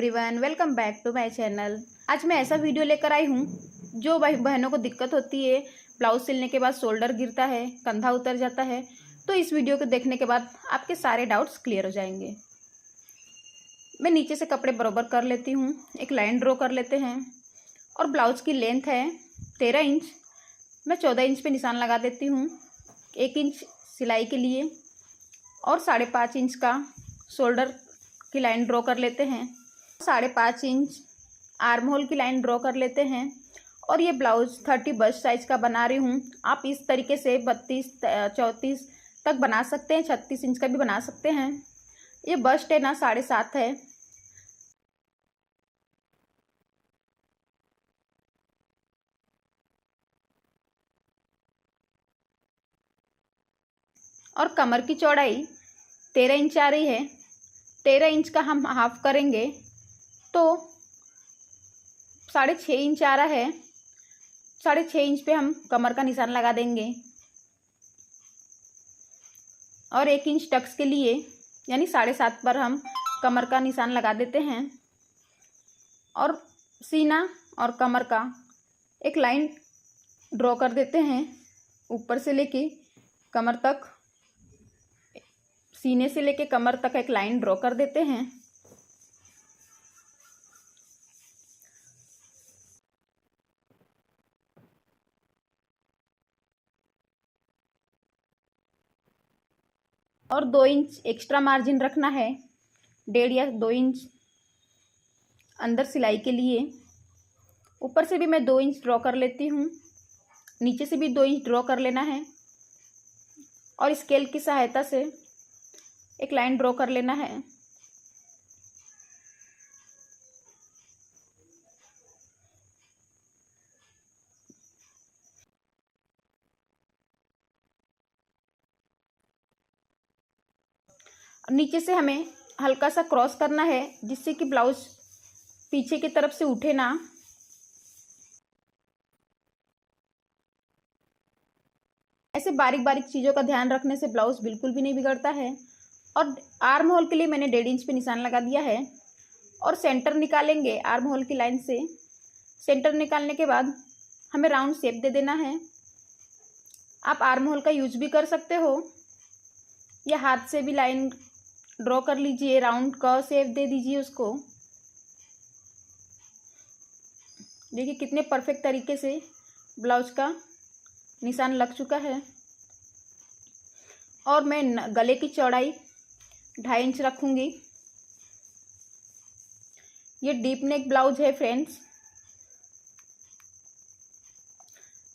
Everyone, welcome back to my channel. आज मैं ऐसा वीडियो लेकर आई हूँ जो भाई बहनों को दिक्कत होती है, ब्लाउज सिलने के बाद शोल्डर गिरता है, कंधा उतर जाता है। तो इस वीडियो को देखने के बाद आपके सारे डाउट्स क्लियर हो जाएंगे। मैं नीचे से कपड़े बराबर कर लेती हूँ, एक लाइन ड्रॉ कर लेते हैं और ब्लाउज की लेंथ है 13 इंच। मैं 14 इंच पे निशान लगा देती हूँ 1 इंच सिलाई के लिए और 5.5 इंच का शोल्डर की लाइन ड्रॉ कर लेते हैं। 5.5 इंच आर्म होल की लाइन ड्रॉ कर लेते हैं। और ये ब्लाउज 30 बस्ट साइज का बना रही हूँ। आप इस तरीके से 32 34 तक बना सकते हैं, 36 इंच का भी बना सकते हैं। ये बस्ट है ना 7.5 है। और कमर की चौड़ाई 13 इंच आ रही है। 13 इंच का हम हाफ करेंगे तो 6.5 इंच आ रहा है। 6.5 इंच पे हम कमर का निशान लगा देंगे और 1 इंच टक्स के लिए यानी 7.5 पर हम कमर का निशान लगा देते हैं। और सीना और कमर का एक लाइन ड्रॉ कर देते हैं ऊपर से लेके कमर तक। सीने से लेके कमर तक एक लाइन ड्रॉ कर देते हैं। और 2 इंच एक्स्ट्रा मार्जिन रखना है, 1.5 या 2 इंच अंदर सिलाई के लिए। ऊपर से भी मैं 2 इंच ड्रॉ कर लेती हूँ, नीचे से भी 2 इंच ड्रॉ कर लेना है और स्केल की सहायता से एक लाइन ड्रॉ कर लेना है। नीचे से हमें हल्का सा क्रॉस करना है जिससे कि ब्लाउज पीछे की तरफ से उठे ना। ऐसे बारीक बारीक चीज़ों का ध्यान रखने से ब्लाउज बिल्कुल भी नहीं बिगड़ता है। और आर्म होल के लिए मैंने 1.5 इंच पे निशान लगा दिया है और सेंटर निकालेंगे आर्म होल की लाइन से। सेंटर निकालने के बाद हमें राउंड शेप दे देना है। आप आर्म होल का यूज भी कर सकते हो या हाथ से भी लाइन ड्रॉ कर लीजिए, राउंड का शेप दे दीजिए उसको। देखिए कितने परफेक्ट तरीके से ब्लाउज का निशान लग चुका है। और मैं गले की चौड़ाई 2.5 इंच रखूंगी। ये डीप नेक ब्लाउज है फ्रेंड्स।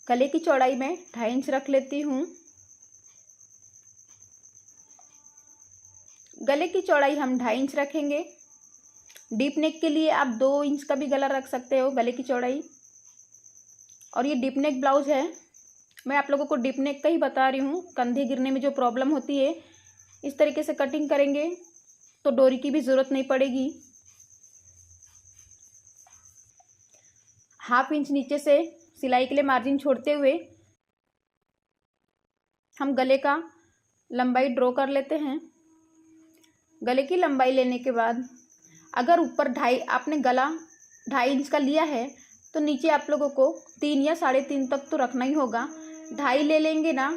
गले की चौड़ाई मैं 2.5 इंच रख लेती हूँ। गले की चौड़ाई हम 2.5 इंच रखेंगे। डीप नेक के लिए आप 2 इंच का भी गला रख सकते हो गले की चौड़ाई। और ये डीप नेक ब्लाउज है, मैं आप लोगों को डीप नेक का ही बता रही हूँ। कंधे गिरने में जो प्रॉब्लम होती है, इस तरीके से कटिंग करेंगे तो डोरी की भी ज़रूरत नहीं पड़ेगी। 1/2 इंच नीचे से सिलाई के लिए मार्जिन छोड़ते हुए हम गले का लंबाई ड्रॉ कर लेते हैं। गले की लंबाई लेने के बाद अगर ऊपर 2.5 आपने गला 2.5 इंच का लिया है तो नीचे आप लोगों को 3 या 3.5 तक तो रखना ही होगा। 2.5 ले लेंगे ना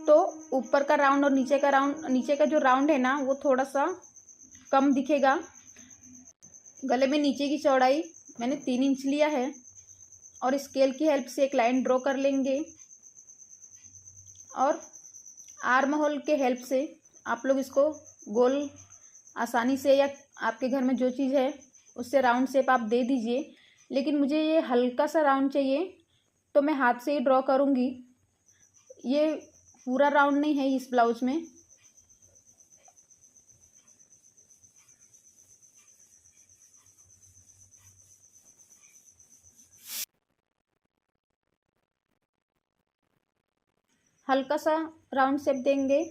तो ऊपर का राउंड और नीचे का राउंड, नीचे का जो राउंड है ना वो थोड़ा सा कम दिखेगा। गले में नीचे की चौड़ाई मैंने 3 इंच लिया है और स्केल की हेल्प से एक लाइन ड्रॉ कर लेंगे। और आर्म होल के हेल्प से आप लोग इसको गोल आसानी से, या आपके घर में जो चीज़ है उससे राउंड शेप आप दे दीजिए। लेकिन मुझे ये हल्का सा राउंड चाहिए तो मैं हाथ से ही ड्रॉ करूँगी। ये पूरा राउंड नहीं है इस ब्लाउज में। हल्का सा राउंड शेप देंगे।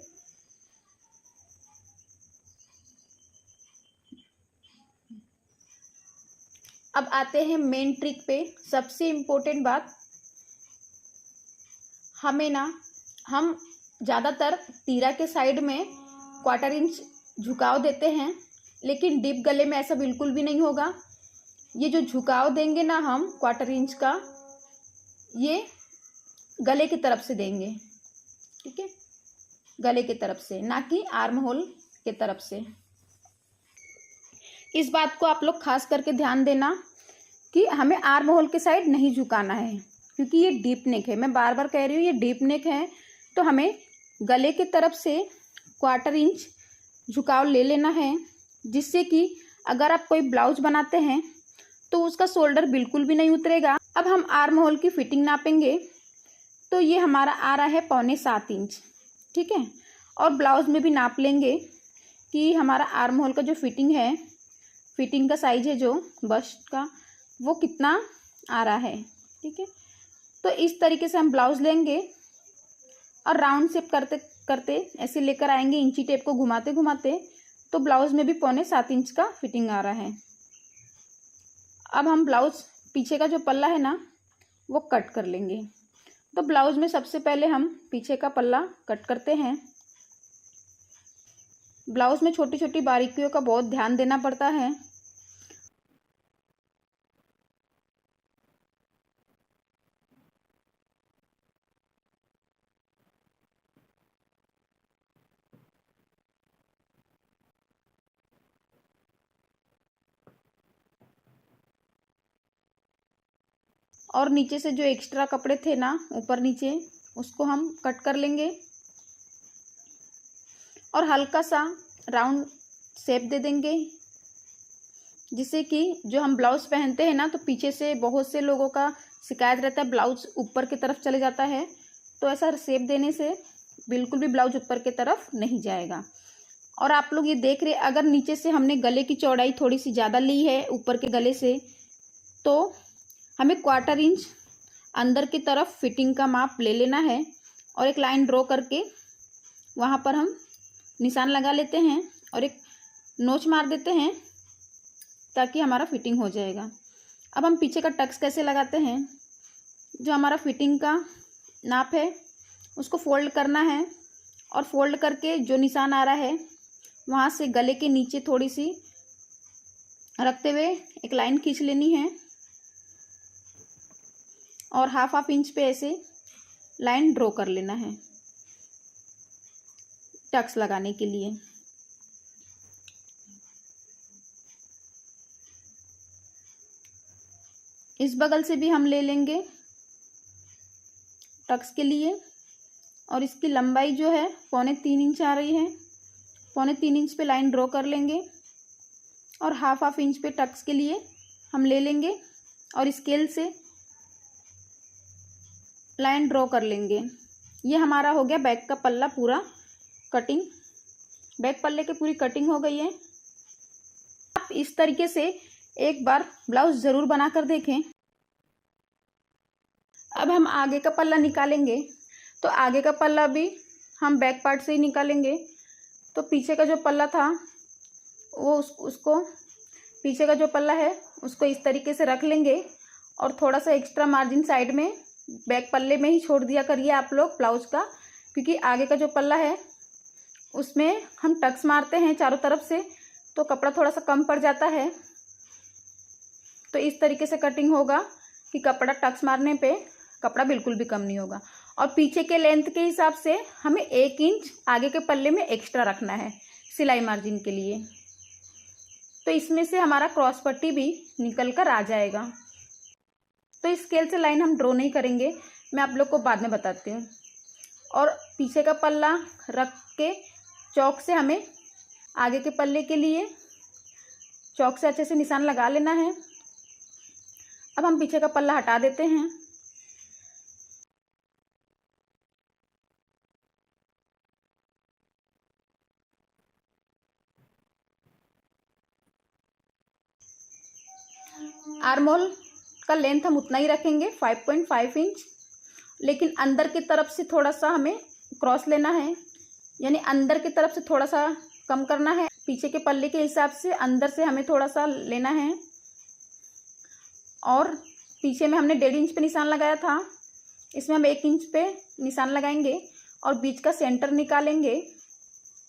अब आते हैं मेन ट्रिक पे। सबसे इम्पोर्टेंट बात, हम ज़्यादातर तीरा के साइड में 1/4 इंच झुकाव देते हैं, लेकिन डीप गले में ऐसा बिल्कुल भी नहीं होगा। ये जो झुकाव देंगे ना हम 1/4 इंच का, ये गले की तरफ से देंगे, ठीक है, गले की तरफ से, ना कि आर्म होल की तरफ से। इस बात को आप लोग खास करके ध्यान देना कि हमें आर्म होल के साइड नहीं झुकाना है, क्योंकि ये डीप नेक है। मैं बार बार कह रही हूँ ये डीप नेक है, तो हमें गले की तरफ से 1/4 इंच झुकाव ले लेना है, जिससे कि अगर आप कोई ब्लाउज बनाते हैं तो उसका शोल्डर बिल्कुल भी नहीं उतरेगा। अब हम आर्म होल की फिटिंग नापेंगे, तो ये हमारा आ रहा है 6.25 इंच, ठीक है। और ब्लाउज में भी नाप लेंगे कि हमारा आर्म होल का जो फिटिंग है, फिटिंग का साइज है जो बस्ट का, वो कितना आ रहा है, ठीक है। तो इस तरीके से हम ब्लाउज लेंगे और राउंड शेप करते करते ऐसे लेकर आएंगे, इंची टेप को घुमाते घुमाते, तो ब्लाउज में भी 6.25 इंच का फिटिंग आ रहा है। अब हम ब्लाउज पीछे का जो पल्ला है ना वो कट कर लेंगे। तो ब्लाउज में सबसे पहले हम पीछे का पल्ला कट करते हैं। ब्लाउज में छोटी छोटी बारीकियों का बहुत ध्यान देना पड़ता है। और नीचे से जो एक्स्ट्रा कपड़े थे ना ऊपर नीचे, उसको हम कट कर लेंगे और हल्का सा राउंड शेप दे देंगे, जिससे कि जो हम ब्लाउज पहनते हैं ना, तो पीछे से बहुत से लोगों का शिकायत रहता है ब्लाउज ऊपर की तरफ चले जाता है। तो ऐसा शेप देने से बिल्कुल भी ब्लाउज ऊपर की तरफ नहीं जाएगा। और आप लोग ये देख रहे, अगर नीचे से हमने गले की चौड़ाई थोड़ी सी ज़्यादा ली है ऊपर के गले से, तो हमें 1/4 इंच अंदर की तरफ फिटिंग का माप ले लेना है और एक लाइन ड्रॉ करके वहाँ पर हम निशान लगा लेते हैं और एक नोच मार देते हैं, ताकि हमारा फिटिंग हो जाएगा। अब हम पीछे का टक्स कैसे लगाते हैं, जो हमारा फिटिंग का नाप है उसको फोल्ड करना है और फोल्ड करके जो निशान आ रहा है वहाँ से गले के नीचे थोड़ी सी रखते हुए एक लाइन खींच लेनी है और हाफ इंच पे ऐसे लाइन ड्रॉ कर लेना है टक्स लगाने के लिए। इस बगल से भी हम ले लेंगे टक्स के लिए, और इसकी लंबाई जो है 3.25 इंच आ रही है। 3.25 इंच पे लाइन ड्रॉ कर लेंगे और हाफ इंच पे टक्स के लिए हम ले लेंगे और स्केल से लाइन ड्रॉ कर लेंगे। ये हमारा हो गया बैक का पल्ला पूरा कटिंग। बैक पल्ले की पूरी कटिंग हो गई है। आप इस तरीके से एक बार ब्लाउज ज़रूर बना कर देखें। अब हम आगे का पल्ला निकालेंगे, तो आगे का पल्ला भी हम बैक पार्ट से ही निकालेंगे। तो पीछे का जो पल्ला था वो उसको पीछे का जो पल्ला है उसको इस तरीके से रख लेंगे और थोड़ा सा एक्स्ट्रा मार्जिन साइड में बैक पल्ले में ही छोड़ दिया करिए आप लोग ब्लाउज का, क्योंकि आगे का जो पल्ला है उसमें हम टक्स मारते हैं चारों तरफ से, तो कपड़ा थोड़ा सा कम पड़ जाता है। तो इस तरीके से कटिंग होगा कि कपड़ा टक्स मारने पे कपड़ा बिल्कुल भी कम नहीं होगा। और पीछे के लेंथ के हिसाब से हमें 1 इंच आगे के पल्ले में एक्स्ट्रा रखना है सिलाई मार्जिन के लिए। तो इसमें से हमारा क्रॉस पट्टी भी निकल कर आ जाएगा। तो इस स्केल से लाइन हम ड्रॉ नहीं करेंगे, मैं आप लोग को बाद में बताती हूँ। और पीछे का पल्ला रख के चौक से हमें आगे के पल्ले के लिए चौक से अच्छे से निशान लगा लेना है। अब हम पीछे का पल्ला हटा देते हैं। आर्म होल का लेंथ हम उतना ही रखेंगे 5.5 इंच, लेकिन अंदर की तरफ से थोड़ा सा हमें क्रॉस लेना है, यानी अंदर की तरफ से थोड़ा सा कम करना है। पीछे के पल्ले के हिसाब से अंदर से हमें थोड़ा सा लेना है। और पीछे में हमने 1.5 इंच पे निशान लगाया था, इसमें हम 1 इंच पे निशान लगाएंगे और बीच का सेंटर निकालेंगे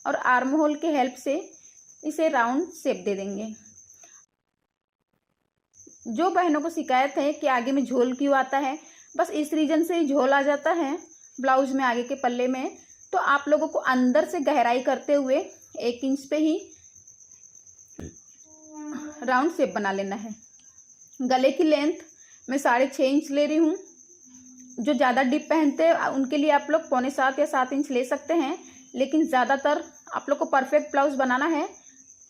और आर्म होल के हेल्प से इसे राउंड शेप दे देंगे। जो बहनों को शिकायत है कि आगे में झोल क्यों आता है, बस इस रीजन से ही झोल आ जाता है ब्लाउज में आगे के पल्ले में, तो आप लोगों को अंदर से गहराई करते हुए 1 इंच पे ही राउंड शेप बना लेना है। गले की लेंथ मैं 6.5 इंच ले रही हूँ। जो ज़्यादा डीप पहनते हैं उनके लिए आप लोग 6.25 या 7 इंच ले सकते हैं, लेकिन ज़्यादातर आप लोग को परफेक्ट ब्लाउज बनाना है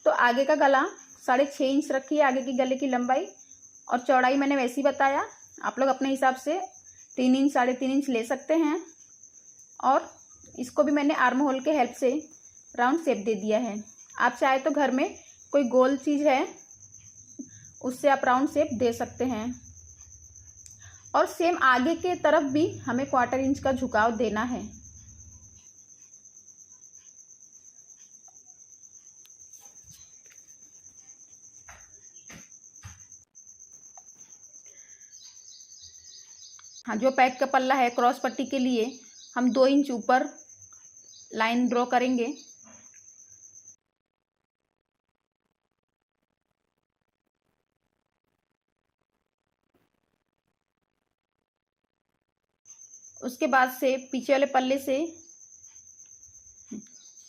तो आगे का गला 6.5 इंच रखिए, आगे की गले की लंबाई, और चौड़ाई मैंने वैसे ही बताया, आप लोग अपने हिसाब से 3 इंच 3.5 इंच ले सकते हैं। और इसको भी मैंने आर्म होल के हेल्प से राउंड शेप दे दिया है। आप चाहे तो घर में कोई गोल चीज़ है उससे आप राउंड शेप दे सकते हैं। और सेम आगे के तरफ भी हमें 1/4 इंच का झुकाव देना है। हाँ, जो पैक का पल्ला है क्रॉस पट्टी के लिए हम 2 इंच ऊपर लाइन ड्रॉ करेंगे। उसके बाद से पीछे वाले पल्ले से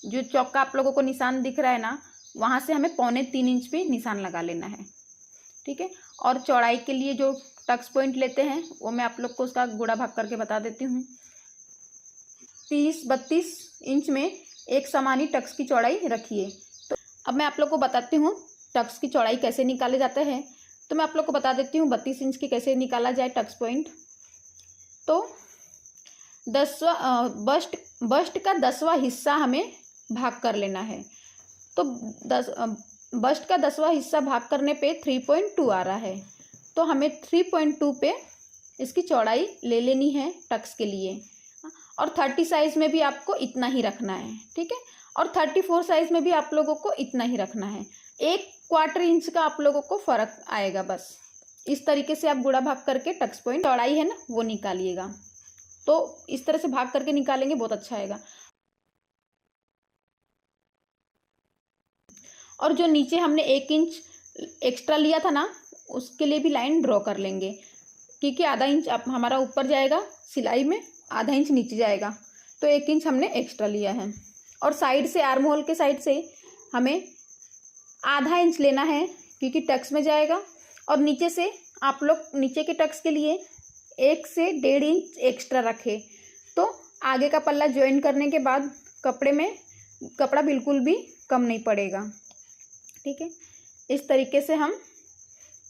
जो चौका आप लोगों को निशान दिख रहा है ना, वहाँ से हमें 3.25 इंच पे निशान लगा लेना है। ठीक है। और चौड़ाई के लिए जो टक्स पॉइंट लेते हैं वो मैं आप लोग को उसका गुणा भाग करके बता देती हूँ। 30-32 इंच में एक समान ही टक्स की चौड़ाई रखिए। तो अब मैं आप लोग को बताती हूँ टक्स की चौड़ाई कैसे निकाले जाते हैं। तो मैं आप लोग को बता देती हूँ 32 इंच की कैसे निकाला जाए टक्स पॉइंट। तो बस्ट का 10वां हिस्सा हमें भाग कर लेना है। तो बस्ट का 10वां हिस्सा भाग करने पे 3.2 आ रहा है, तो हमें 3.2 पे इसकी चौड़ाई ले लेनी है टक्स के लिए। और 30 साइज में भी आपको इतना ही रखना है। ठीक है। और 34 साइज में भी आप लोगों को इतना ही रखना है। 1/4 इंच का आप लोगों को फर्क आएगा बस। इस तरीके से आप गुणा भाग करके टक्स पॉइंट चौड़ाई है ना वो निकालिएगा। तो इस तरह से भाग करके निकालेंगे, बहुत अच्छा आएगा। और जो नीचे हमने 1 इंच एक्स्ट्रा लिया था ना, उसके लिए भी लाइन ड्रॉ कर लेंगे, क्योंकि आधा इंच अब हमारा ऊपर जाएगा सिलाई में, आधा इंच नीचे जाएगा, तो 1 इंच हमने एक्स्ट्रा लिया है। और साइड से आर्म होल के साइड से हमें आधा इंच लेना है, क्योंकि टक्स में जाएगा। और नीचे से आप लोग नीचे के टक्स के लिए 1 से 1.5 इंच एक्स्ट्रा रखें, तो आगे का पल्ला ज्वाइन करने के बाद कपड़े में कपड़ा बिल्कुल भी कम नहीं पड़ेगा। ठीक है। इस तरीके से हम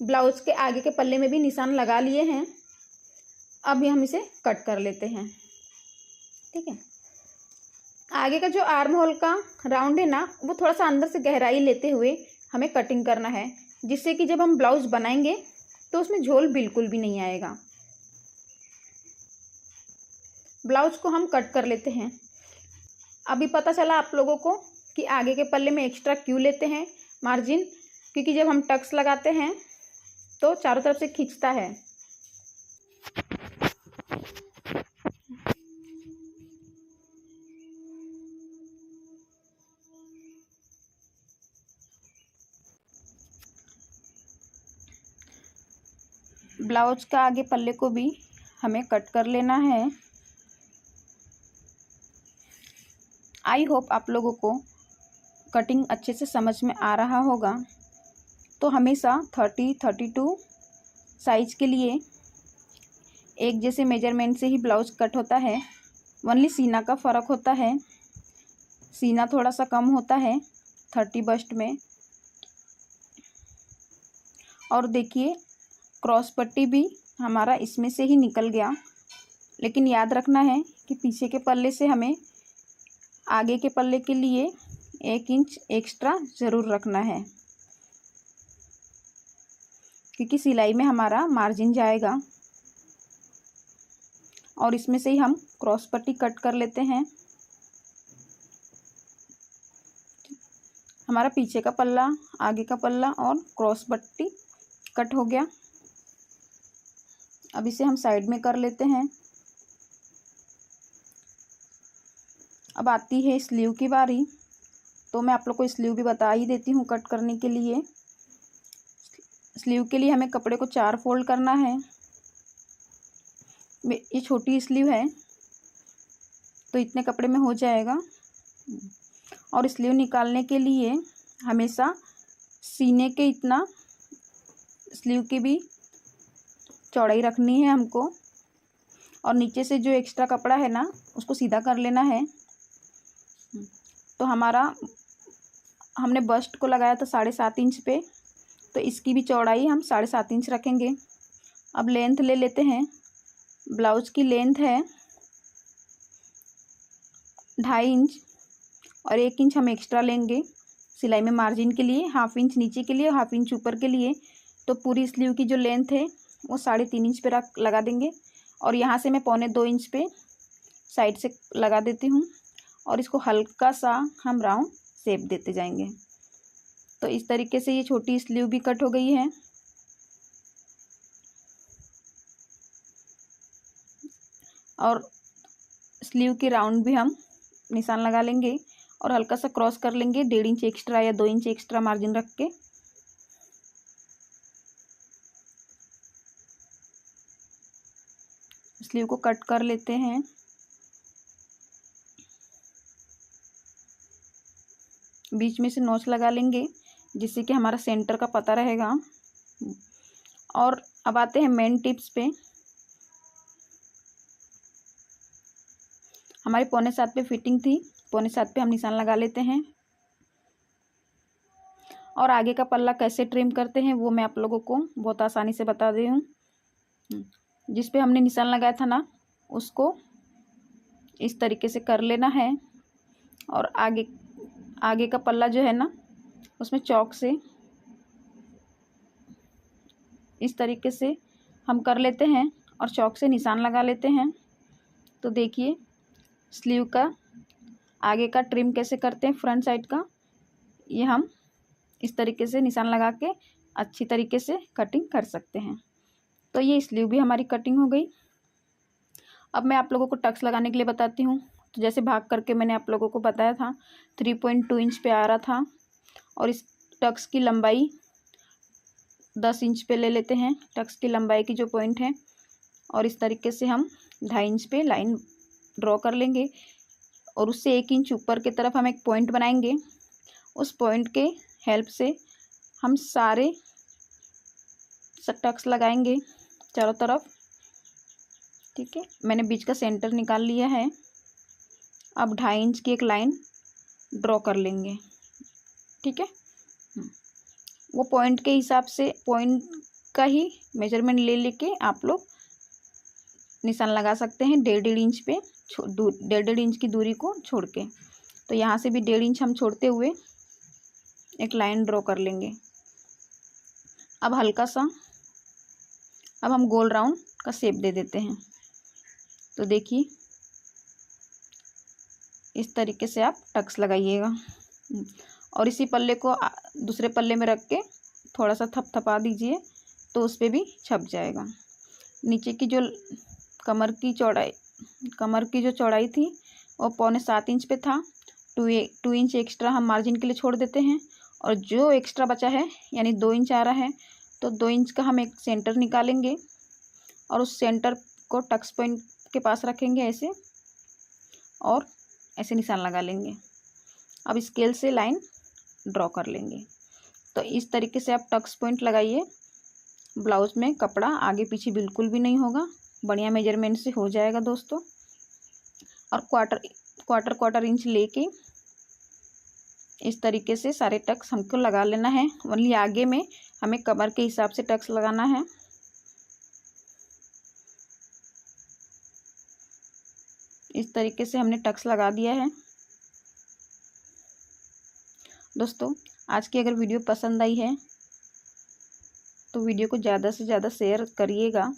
ब्लाउज के आगे के पल्ले में भी निशान लगा लिए हैं। अब हम इसे कट कर लेते हैं। ठीक है। आगे का जो आर्म होल का राउंड है ना, वो थोड़ा सा अंदर से गहराई लेते हुए हमें कटिंग करना है, जिससे कि जब हम ब्लाउज बनाएंगे तो उसमें झोल बिल्कुल भी नहीं आएगा। ब्लाउज को हम कट कर लेते हैं। अभी पता चला आप लोगों को कि आगे के पल्ले में एक्स्ट्रा क्यों लेते हैं मार्जिन, क्योंकि जब हम टक्स लगाते हैं तो चारों तरफ से खींचता है। ब्लाउज का आगे पल्ले को भी हमें कट कर लेना है। आई होप आप लोगों को कटिंग अच्छे से समझ में आ रहा होगा। तो हमेशा 30-32 साइज के लिए एक जैसे मेजरमेंट से ही ब्लाउज कट होता है। ओनली सीना का फ़र्क होता है, सीना थोड़ा सा कम होता है 30 बस्ट में। और देखिए क्रॉस पट्टी भी हमारा इसमें से ही निकल गया, लेकिन याद रखना है कि पीछे के पल्ले से हमें आगे के पल्ले के लिए 1 इंच एक्स्ट्रा ज़रूर रखना है, क्योंकि सिलाई में हमारा मार्जिन जाएगा। और इसमें से ही हम क्रॉस पट्टी कट कर लेते हैं। हमारा पीछे का पल्ला, आगे का पल्ला और क्रॉस पट्टी कट हो गया। अब इसे हम साइड में कर लेते हैं। अब आती है स्लीव की बारी, तो मैं आप लोग को स्लीव भी बता ही देती हूँ कट करने के लिए। स्लीव के लिए हमें कपड़े को 4 फोल्ड करना है। ये छोटी स्लीव है तो इतने कपड़े में हो जाएगा। और स्लीव निकालने के लिए हमेशा सीने के इतना स्लीव की भी चौड़ाई रखनी है हमको, और नीचे से जो एक्स्ट्रा कपड़ा है ना उसको सीधा कर लेना है। तो हमने बस्ट को लगाया था 7.5 इंच पे, तो इसकी भी चौड़ाई हम 7.5 इंच रखेंगे। अब लेंथ ले लेते हैं। ब्लाउज की लेंथ है 2.5 इंच और 1 इंच हम एक्स्ट्रा लेंगे सिलाई में मार्जिन के लिए, 1/2 इंच नीचे के लिए, 1/2 इंच ऊपर के लिए। तो पूरी स्लीव की जो लेंथ है वो 3.5 इंच पे लगा देंगे, और यहाँ से मैं 1.25 इंच पे साइड से लगा देती हूँ, और इसको हल्का सा हम राउंड शेप देते जाएंगे। तो इस तरीके से ये छोटी स्लीव भी कट हो गई है। और स्लीव की राउंड भी हम निशान लगा लेंगे और हल्का सा क्रॉस कर लेंगे 1.5 इंच एक्स्ट्रा या 2 इंच एक्स्ट्रा मार्जिन रख के। स्लीव को कट कर लेते हैं। बीच में से नोच लगा लेंगे जिससे कि हमारा सेंटर का पता रहेगा। और अब आते हैं मेन टिप्स पे। हमारी 6.25 पे फिटिंग थी, 6.25 पे हम निशान लगा लेते हैं। और आगे का पल्ला कैसे ट्रिम करते हैं वो मैं आप लोगों को बहुत आसानी से बता दे हूँ। जिस पे हमने निशान लगाया था ना उसको इस तरीके से कर लेना है, और आगे का पल्ला जो है ना उसमें चौक से इस तरीके से हम कर लेते हैं और चौक से निशान लगा लेते हैं। तो देखिए स्लीव का आगे का ट्रिम कैसे करते हैं फ्रंट साइड का, ये हम इस तरीके से निशान लगा के अच्छी तरीके से कटिंग कर सकते हैं। तो ये स्लीव भी हमारी कटिंग हो गई। अब मैं आप लोगों को टक्स लगाने के लिए बताती हूँ। तो जैसे भाग करके मैंने आप लोगों को बताया था 3.2 इंच पे आ रहा था, और इस टक्स की लंबाई 10 इंच पे ले लेते हैं, टक्स की लंबाई की जो पॉइंट है। और इस तरीके से हम 2.5 इंच पे लाइन ड्रॉ कर लेंगे, और उससे 1 इंच ऊपर की तरफ हम एक पॉइंट बनाएंगे। उस पॉइंट के हेल्प से हम सारे टक्स लगाएंगे चारों तरफ। ठीक है, मैंने बीच का सेंटर निकाल लिया है। अब 2.5 इंच की एक लाइन ड्रॉ कर लेंगे। ठीक है, वो पॉइंट के हिसाब से पॉइंट का ही मेजरमेंट ले लेके आप लोग निशान लगा सकते हैं 1.5 इंच पे, 1.5 इंच की दूरी को छोड़ के। तो यहाँ से भी 1.5 इंच हम छोड़ते हुए एक लाइन ड्रॉ कर लेंगे। अब अब हम गोल राउंड का शेप दे देते हैं। तो देखिए इस तरीके से आप टक्स लगाइएगा, और इसी पल्ले को दूसरे पल्ले में रख के थोड़ा सा थपथपा दीजिए तो उस पर भी छप जाएगा। नीचे की जो कमर की जो चौड़ाई थी वो 6.25 इंच पे था। 2 इंच एक्स्ट्रा हम मार्जिन के लिए छोड़ देते हैं, और जो एक्स्ट्रा बचा है यानी 2 इंच आ रहा है तो 2 इंच का हम एक सेंटर निकालेंगे, और उस सेंटर को टक्स पॉइंट के पास रखेंगे ऐसे, और ऐसे निशान लगा लेंगे। अब स्केल से लाइन ड्रॉ कर लेंगे। तो इस तरीके से आप टक्स पॉइंट लगाइए। ब्लाउज में कपड़ा आगे पीछे बिल्कुल भी नहीं होगा, बढ़िया मेजरमेंट से हो जाएगा दोस्तों। और क्वार्टर इंच लेके इस तरीके से सारे टक्स हमको लगा लेना है। ओनली आगे में हमें कमर के हिसाब से टक्स लगाना है। इस तरीके से हमने टक्स लगा दिया है। दोस्तों आज की अगर वीडियो पसंद आई है तो वीडियो को ज़्यादा से ज़्यादा शेयर करिएगा,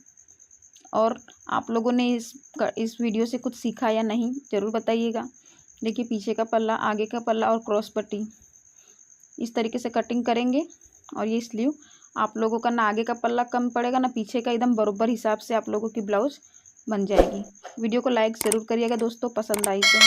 और आप लोगों ने इस वीडियो से कुछ सीखा या नहीं ज़रूर बताइएगा। देखिए पीछे का पल्ला, आगे का पल्ला और क्रॉस पट्टी इस तरीके से कटिंग करेंगे। और ये स्लीव आप लोगों का ना आगे का पल्ला कम पड़ेगा ना पीछे का, एकदम बराबर हिसाब से आप लोगों की ब्लाउज बन जाएगी। वीडियो को लाइक ज़रूर करिएगा दोस्तों, पसंद आई तो।